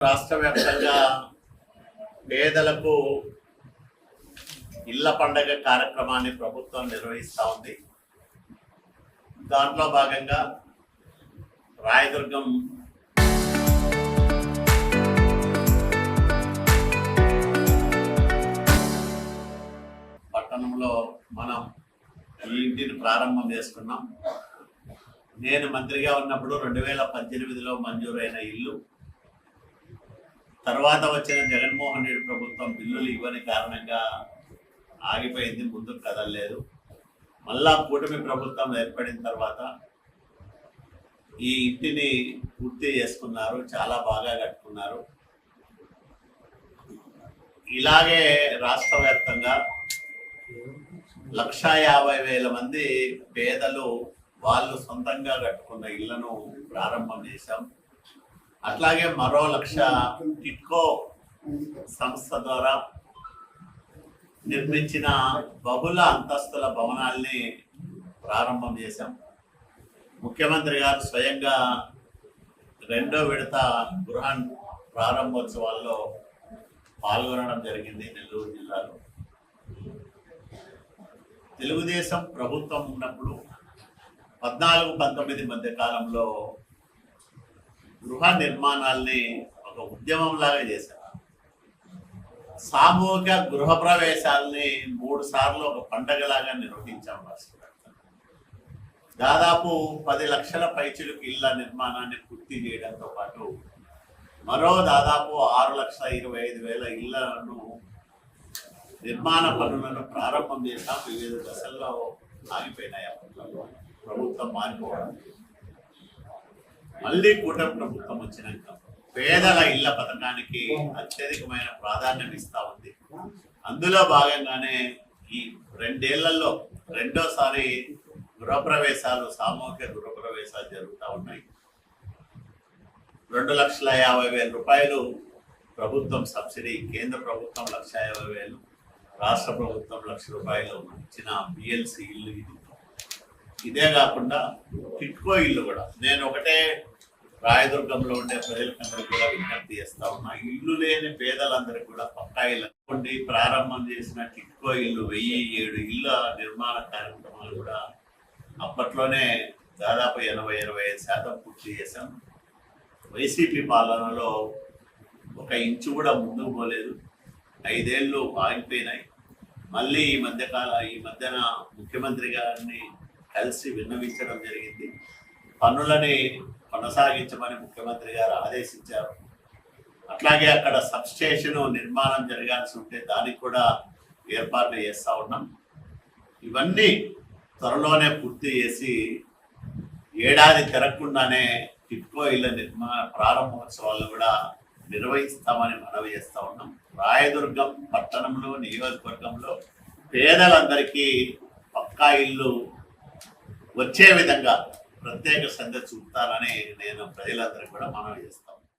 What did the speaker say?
రాష్ట్ర వ్యాప్తంగా పేదలకు ఇళ్ల పండగ కార్యక్రమాన్ని ప్రభుత్వం నిర్వహిస్తూ ఉంది. దాంట్లో భాగంగా రాయదుర్గం పట్టణంలో మనం ఈ ఇంటిని ప్రారంభం చేసుకున్నాం. నేను మంత్రిగా ఉన్నప్పుడు 2018లో మంజూరైన ఇల్లు, తర్వాత వచ్చిన జగన్మోహన్ రెడ్డి ప్రభుత్వం బిల్లులు ఇవ్వని కారణంగా ఆగిపోయింది, ముందుకు కదలలేదు. మళ్ళా కూటమి ప్రభుత్వం ఏర్పడిన తర్వాత ఈ ఇంటిని పూర్తి చేసుకున్నారు, చాలా బాగా కట్టుకున్నారు. ఇలాగే రాష్ట్ర వ్యాప్తంగా 150,000 మంది పేదలు వాళ్ళు సొంతంగా కట్టుకున్న ఇళ్లను ప్రారంభం చేశాం. అట్లాగే మరో 1,00,000 టిట్కో సంస్థ ద్వారా నిర్మించిన బహుళ అంతస్తుల భవనాల్ని ప్రారంభం చేశాం. ముఖ్యమంత్రి గారు స్వయంగా 2వ విడత గృహ ప్రారంభోత్సవాల్లో పాల్గొనడం జరిగింది. నెల్లూరు జిల్లాలో తెలుగుదేశం ప్రభుత్వం ఉన్నప్పుడు 14-19 మధ్య కాలంలో గృహ నిర్మాణాల్ని ఒక ఉద్యమంలాగా చేశారు. సామూహిక గృహ ప్రవేశాలని 3 సార్లు ఒక పండగలాగా నిర్వహించాం. దాదాపు 10 లక్షల పైచిలుకు ఇళ్ల నిర్మాణాన్ని పూర్తి చేయడంతో పాటు మరో దాదాపు 6,25,000 ఇళ్లను నిర్మాణ పనులను ప్రారంభం చేశాం. వివిధ దశల్లో ఆగిపోయినాయి. అప్పట్లో ప్రభుత్వం మారిపోవడం, మళ్ళీ కూటమి ప్రభుత్వం వచ్చినాక పేదల ఇళ్ల పథకానికి అత్యధికమైన ప్రాధాన్యం ఇస్తా ఉంది. అందులో భాగంగానే ఈ 2 ఏళ్లలో 2వసారి గృహప్రవేశాలు, సామూహిక గృహప్రవేశాలు జరుగుతూ ఉన్నాయి. 2,50,000 రూపాయలు ప్రభుత్వం సబ్సిడీ, కేంద్ర ప్రభుత్వం 1,50,000, రాష్ట్ర ప్రభుత్వం 1,00,000 రూపాయలు ఇచ్చిన BLC ఇల్లు ఇది. ఇదే కాకుండా టిట్కో ఇల్లు కూడా నేను ఒకటే రాయదుర్గంలో ఉండే ప్రజలకందరికీ కూడా విజ్ఞప్తి చేస్తా ఉన్నా. ఇల్లు లేని పేదలందరికీ కూడా పక్కా ఇల్లు ఉండి ప్రారంభం చేసిన టిట్కో ఇల్లు 1,007 ఇళ్ళ నిర్మాణ కార్యక్రమాలు కూడా అప్పట్లోనే దాదాపు 80-25% పూర్తి చేశాం. వైసీపీ పాలనలో 1 ఇంచు కూడా ముందుకు పోలేదు. 5 ఏళ్ళు ఆగిపోయినాయి. మళ్ళీ ఈ మధ్యన ముఖ్యమంత్రి గారిని కలిసి విన్నవించడం జరిగింది. పనులని కొనసాగించమని ముఖ్యమంత్రి గారు ఆదేశించారు. అట్లాగే అక్కడ సబ్స్టేషన్ నిర్మాణం జరగాల్సి ఉంటే దానికి కూడా ఏర్పాట్లు చేస్తూ ఉన్నాం. ఇవన్నీ త్వరలోనే పూర్తి చేసి ఏడాది తిరగకుండానే టిట్కో ఇళ్ల ప్రారంభోత్సవాలు కూడా నిర్వహిస్తామని మనవి చేస్తూ ఉన్నాం. రాయదుర్గం పట్టణంలో, నియోజకవర్గంలో పేదలందరికీ పక్కా ఇల్లు వచ్చే విధంగా ప్రత్యేక శ్రద్ధ చూపుతారని నేను ప్రజలందరికీ కూడా మనవి చేస్తాను.